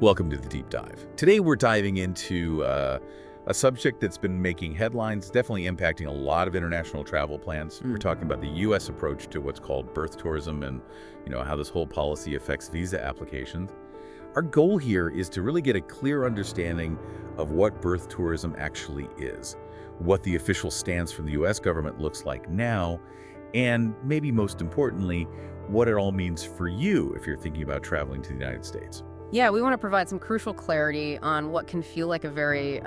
Welcome to the Deep Dive. Today we're diving into a subject that's been making headlines, definitely impacting a lot of international travel plans. We're talking about the U.S. approach to what's called birth tourism and, how this whole policy affects visa applications. Our goal here is to really get a clear understanding of what birth tourism actually is, what the official stance from the U.S. government looks like now, and maybe most importantly, what it all means for you if you're thinking about traveling to the United States. Yeah, we want to provide some crucial clarity on what can feel like a very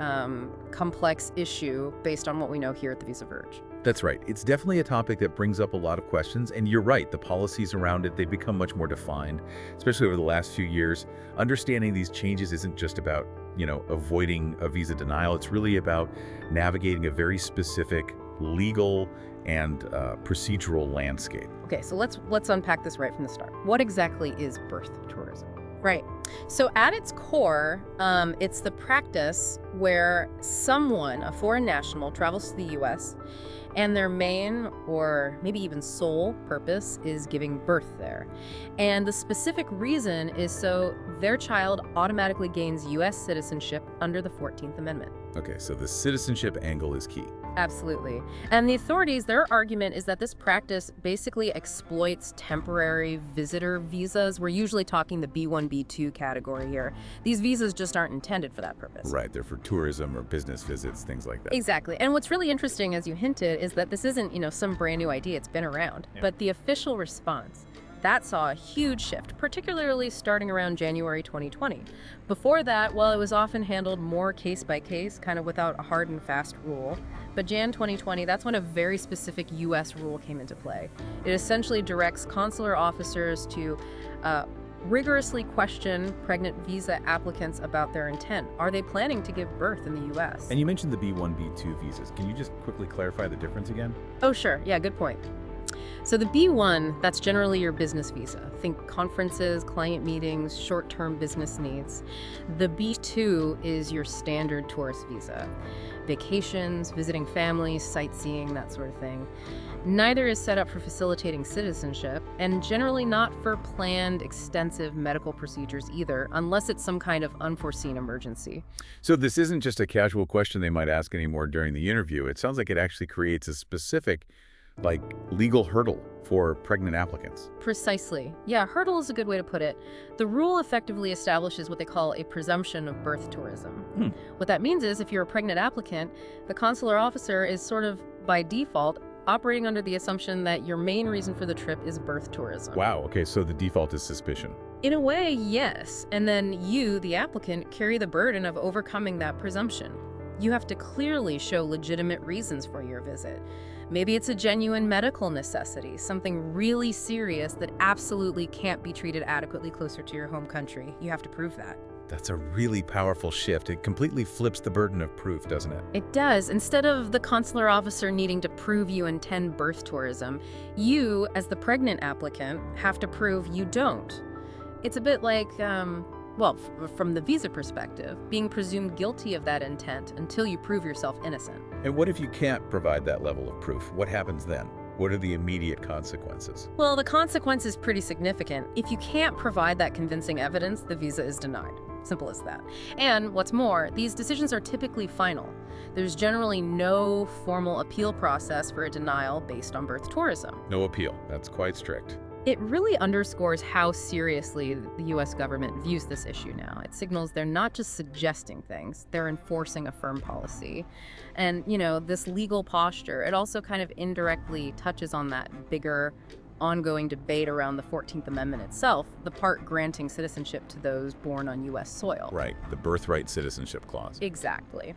complex issue based on what we know here at the Visa Verge. That's right. It's definitely a topic that brings up a lot of questions, and you're right, the policies around it, they've become much more defined, especially over the last few years. Understanding these changes isn't just about, avoiding a visa denial. It's really about navigating a very specific legal and procedural landscape. Okay, so let's unpack this right from the start. What exactly is birth tourism? Right. So at its core, it's the practice where someone, a foreign national, travels to the U.S. and their main or maybe even sole purpose is giving birth there. And the specific reason is so their child automatically gains U.S. citizenship under the 14th Amendment. Okay, so the citizenship angle is key. Absolutely. And the authorities, their argument is that this practice basically exploits temporary visitor visas. We're usually talking the B1, B2 category here. These visas just aren't intended for that purpose. Right, they're for tourism or business visits, things like that. Exactly. And what's really interesting, as you hinted, is that this isn't, some brand new idea. It's been around. Yeah. But the official response, that saw a huge shift, particularly starting around January 2020. Before that, well, it was often handled more case by case, kind of without a hard and fast rule. But Jan 2020, that's when a very specific U.S. rule came into play. It essentially directs consular officers to rigorously question pregnant visa applicants about their intent. Are they planning to give birth in the U.S.? And you mentioned the B1, B2 visas. Can you just quickly clarify the difference again? Oh, sure. Yeah, good point. So the B1, that's generally your business visa. Think conferences, client meetings, short-term business needs. The B2 is your standard tourist visa. Vacations, visiting families, sightseeing, that sort of thing. Neither is set up for facilitating citizenship, and generally not for planned, extensive medical procedures either, unless it's some kind of unforeseen emergency. So this isn't just a casual question they might ask anymore during the interview. It sounds like it actually creates a specific legal hurdle for pregnant applicants. Precisely. Yeah, hurdle is a good way to put it. The rule effectively establishes what they call a presumption of birth tourism. What that means is if you're a pregnant applicant, the consular officer is sort of, by default, operating under the assumption that your main reason for the trip is birth tourism. Wow, okay, so the default is suspicion. In a way, yes. And then you, the applicant, carry the burden of overcoming that presumption. You have to clearly show legitimate reasons for your visit. Maybe it's a genuine medical necessity, something really serious that absolutely can't be treated adequately closer to your home country. You have to prove that. That's a really powerful shift. It completely flips the burden of proof, doesn't it? It does. Instead of the consular officer needing to prove you intend birth tourism, you, as the pregnant applicant, have to prove you don't. It's a bit like, from the visa perspective, being presumed guilty of that intent until you prove yourself innocent. And what if you can't provide that level of proof? What happens then? What are the immediate consequences? Well, the consequence is pretty significant. If you can't provide that convincing evidence, the visa is denied. Simple as that. And what's more, these decisions are typically final. There's generally no formal appeal process for a denial based on birth tourism. No appeal. That's quite strict. It really underscores how seriously the U.S. government views this issue now. It signals they're not just suggesting things, they're enforcing a firm policy. And, this legal posture, it also kind of indirectly touches on that bigger, ongoing debate around the 14th Amendment itself, the part granting citizenship to those born on U.S. soil. Right, the birthright citizenship clause. Exactly.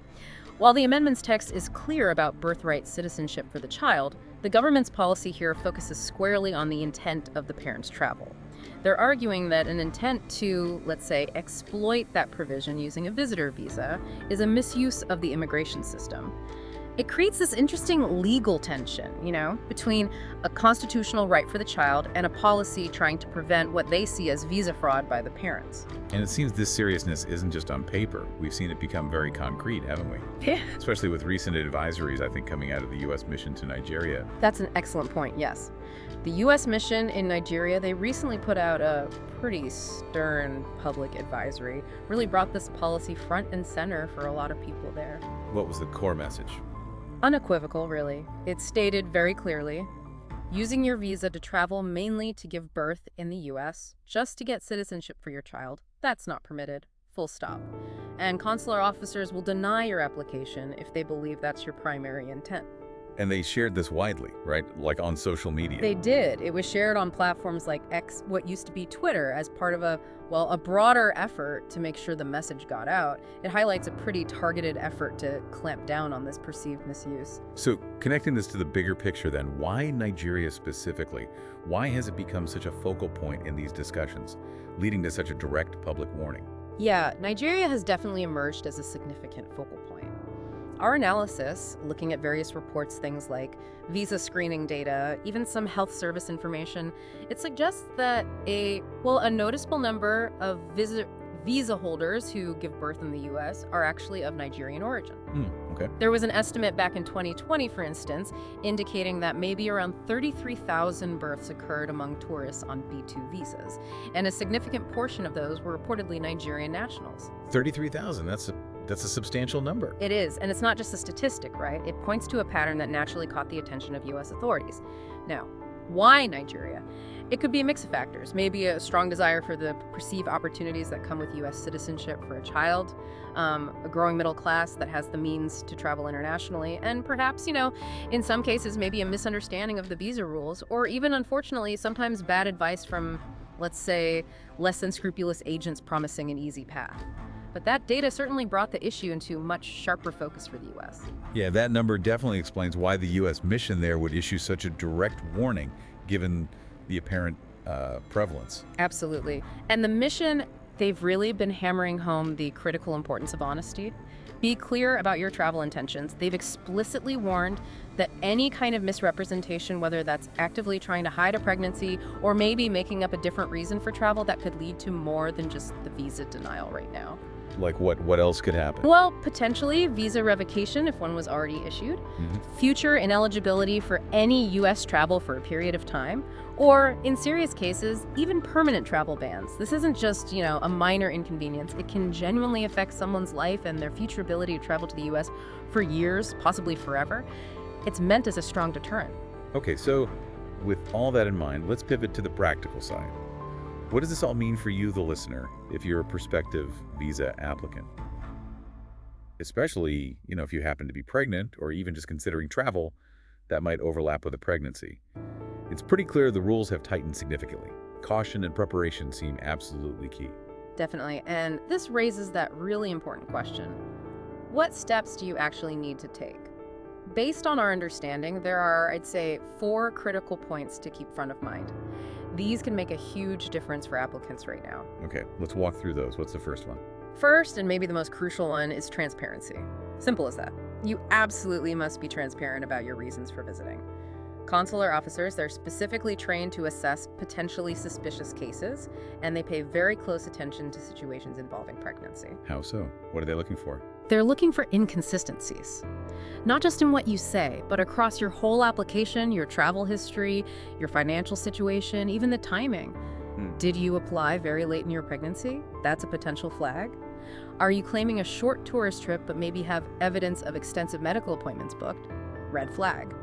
While the amendment's text is clear about birthright citizenship for the child, the government's policy here focuses squarely on the intent of the parent's travel. They're arguing that an intent to, let's say, exploit that provision using a visitor visa is a misuse of the immigration system. It creates this interesting legal tension, between a constitutional right for the child and a policy trying to prevent what they see as visa fraud by the parents. And it seems this seriousness isn't just on paper. We've seen it become very concrete, haven't we? Yeah. Especially with recent advisories, I think, coming out of the U.S. mission to Nigeria. That's an excellent point, yes. The U.S. mission in Nigeria, they recently put out a pretty stern public advisory, really brought this policy front and center for a lot of people there. What was the core message? Unequivocal, really. It stated very clearly, using your visa to travel mainly to give birth in the U.S., just to get citizenship for your child, that's not permitted. Full stop. And consular officers will deny your application if they believe that's your primary intent. And they shared this widely, right? Like on social media. They did. It was shared on platforms like X, what used to be Twitter, as part of a broader effort to make sure the message got out. It highlights a pretty targeted effort to clamp down on this perceived misuse. So connecting this to the bigger picture then, why Nigeria specifically? Why has it become such a focal point in these discussions, leading to such a direct public warning? Yeah, Nigeria has definitely emerged as a significant focal point. Our analysis, looking at various reports, things like visa screening data, even some health service information, it suggests that a noticeable number of visa holders who give birth in the U.S. are actually of Nigerian origin. Okay. There was an estimate back in 2020, for instance, indicating that maybe around 33,000 births occurred among tourists on B2 visas, and a significant portion of those were reportedly Nigerian nationals. 33,000, that's a substantial number. It is, and it's not just a statistic, right? It points to a pattern that naturally caught the attention of U.S. authorities. Now, why Nigeria? It could be a mix of factors. Maybe a strong desire for the perceived opportunities that come with U.S. citizenship for a child, a growing middle class that has the means to travel internationally, and perhaps, in some cases, maybe a misunderstanding of the visa rules, or even, unfortunately, sometimes bad advice from, let's say, less than scrupulous agents promising an easy path. But that data certainly brought the issue into much sharper focus for the U.S. Yeah, that number definitely explains why the U.S. mission there would issue such a direct warning, given the apparent prevalence. Absolutely. And the mission, they've really been hammering home the critical importance of honesty. Be clear about your travel intentions. They've explicitly warned that any kind of misrepresentation, whether that's actively trying to hide a pregnancy or maybe making up a different reason for travel, that could lead to more than just the visa denial right now. Like what else could happen? Well, potentially visa revocation if one was already issued, future ineligibility for any U.S. travel for a period of time, or in serious cases, even permanent travel bans. This isn't just, a minor inconvenience. It can genuinely affect someone's life and their future ability to travel to the U.S. for years, possibly forever. It's meant as a strong deterrent. Okay, so with all that in mind, let's pivot to the practical side. What does this all mean for you, the listener, if you're a prospective visa applicant? Especially, if you happen to be pregnant or even just considering travel that might overlap with a pregnancy. It's pretty clear the rules have tightened significantly. Caution and preparation seem absolutely key. Definitely. And this raises that really important question. What steps do you actually need to take? Based on our understanding, there are, I'd say, 4 critical points to keep front of mind. These can make a huge difference for applicants right now. Okay, let's walk through those. What's the first one? First, and maybe the most crucial one, is transparency. Simple as that. You absolutely must be transparent about your reasons for visiting. Consular officers, they're specifically trained to assess potentially suspicious cases, and they pay very close attention to situations involving pregnancy. How so? What are they looking for? They're looking for inconsistencies. Not just in what you say, but across your whole application, your travel history, your financial situation, even the timing. Did you apply very late in your pregnancy? That's a potential flag. Are you claiming a short tourist trip but maybe have evidence of extensive medical appointments booked? Red flag.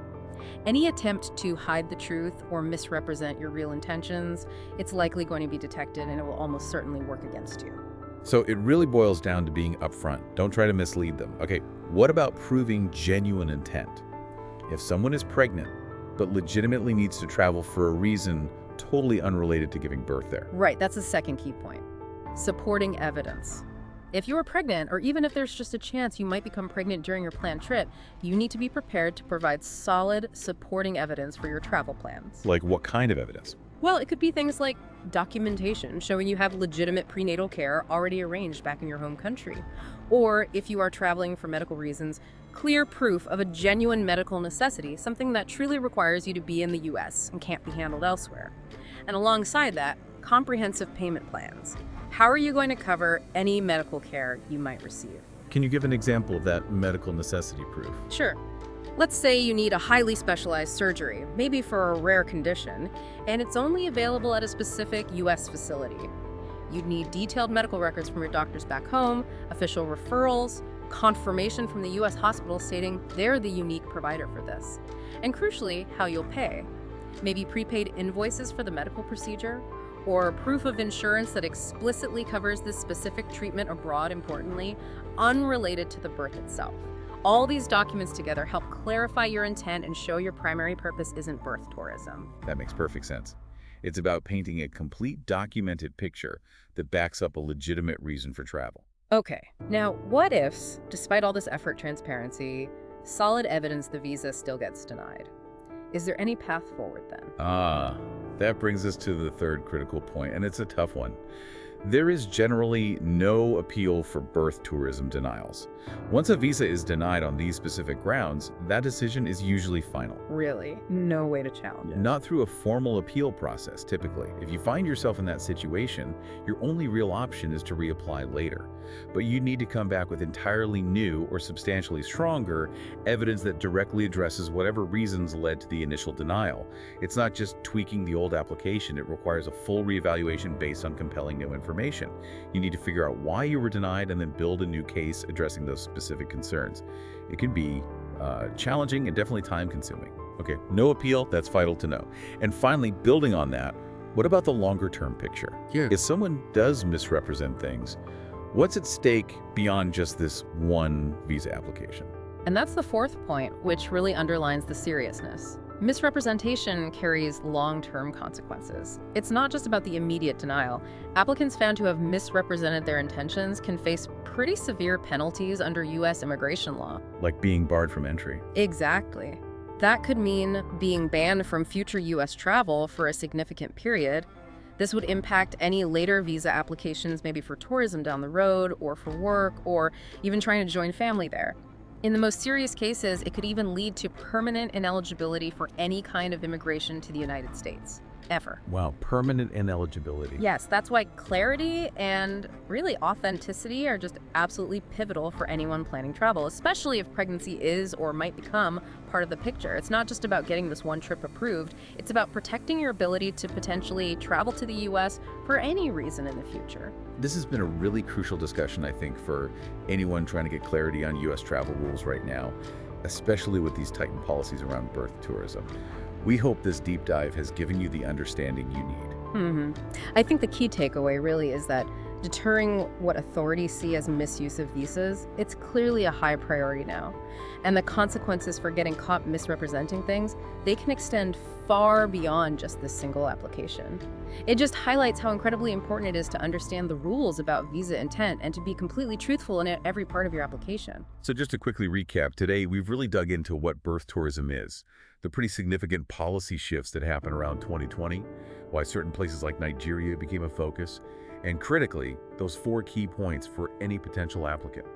Any attempt to hide the truth or misrepresent your real intentions, it's likely going to be detected and it will almost certainly work against you. So it really boils down to being upfront. Don't try to mislead them. Okay, what about proving genuine intent? If someone is pregnant but legitimately needs to travel for a reason totally unrelated to giving birth there. Right, that's the second key point. Supporting evidence. If you are pregnant, or even if there's just a chance you might become pregnant during your planned trip, you need to be prepared to provide solid, supporting evidence for your travel plans. Like what kind of evidence? Well, it could be things like documentation showing you have legitimate prenatal care already arranged back in your home country. Or if you are traveling for medical reasons, clear proof of a genuine medical necessity, something that truly requires you to be in the US and can't be handled elsewhere. And alongside that, comprehensive payment plans. How are you going to cover any medical care you might receive? Can you give an example of that medical necessity proof? Sure. Let's say you need a highly specialized surgery, maybe for a rare condition, and it's only available at a specific US facility. You'd need detailed medical records from your doctors back home, official referrals, confirmation from the US hospital stating they're the unique provider for this, and crucially, how you'll pay. Maybe prepaid invoices for the medical procedure, or proof of insurance that explicitly covers this specific treatment abroad, importantly, unrelated to the birth itself. All these documents together help clarify your intent and show your primary purpose isn't birth tourism. That makes perfect sense. It's about painting a complete documented picture that backs up a legitimate reason for travel. Okay, now what if, despite all this effort, transparency, solid evidence the visa still gets denied? Is there any path forward then? That brings us to the third critical point, and it's a tough one. There is generally no appeal for birth tourism denials. Once a visa is denied on these specific grounds, that decision is usually final. Really? No way to challenge it? Not through a formal appeal process, typically. If you find yourself in that situation, your only real option is to reapply later. But you need to come back with entirely new or substantially stronger evidence that directly addresses whatever reasons led to the initial denial. It's not just tweaking the old application, it requires a full reevaluation based on compelling new information. You need to figure out why you were denied and then build a new case addressing those specific concerns. It can be challenging and definitely time-consuming. Okay, no appeal, that's vital to know. And finally, building on that, what about the longer-term picture? Yeah. If someone does misrepresent things, what's at stake beyond just this one visa application? And that's the fourth point, which really underlines the seriousness. Misrepresentation carries long-term consequences. It's not just about the immediate denial. Applicants found to have misrepresented their intentions can face pretty severe penalties under US immigration law. Like being barred from entry. Exactly. That could mean being banned from future US travel for a significant period. This would impact any later visa applications, maybe for tourism down the road, or for work, or even trying to join family there. In the most serious cases, it could even lead to permanent ineligibility for any kind of immigration to the United States, ever. Wow, permanent ineligibility. Yes, that's why clarity and really authenticity are just absolutely pivotal for anyone planning travel, especially if pregnancy is or might become part of the picture. It's not just about getting this one trip approved, it's about protecting your ability to potentially travel to the US for any reason in the future. This has been a really crucial discussion, I think, for anyone trying to get clarity on US travel rules right now, especially with these tightened policies around birth tourism. We hope this deep dive has given you the understanding you need. I think the key takeaway really is that deterring what authorities see as misuse of visas, it's clearly a high priority now. And the consequences for getting caught misrepresenting things, they can extend far beyond just this single application. It just highlights how incredibly important it is to understand the rules about visa intent and to be completely truthful in every part of your application. So just to quickly recap, today we've really dug into what birth tourism is, the pretty significant policy shifts that happened around 2020, why certain places like Nigeria became a focus, and critically, those 4 key points for any potential applicant.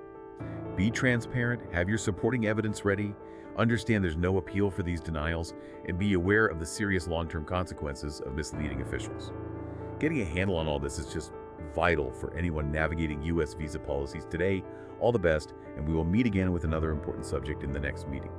Be transparent, have your supporting evidence ready, understand there's no appeal for these denials, and be aware of the serious long-term consequences of misleading officials. Getting a handle on all this is just vital for anyone navigating U.S. visa policies today. All the best, and we will meet again with another important subject in the next meeting.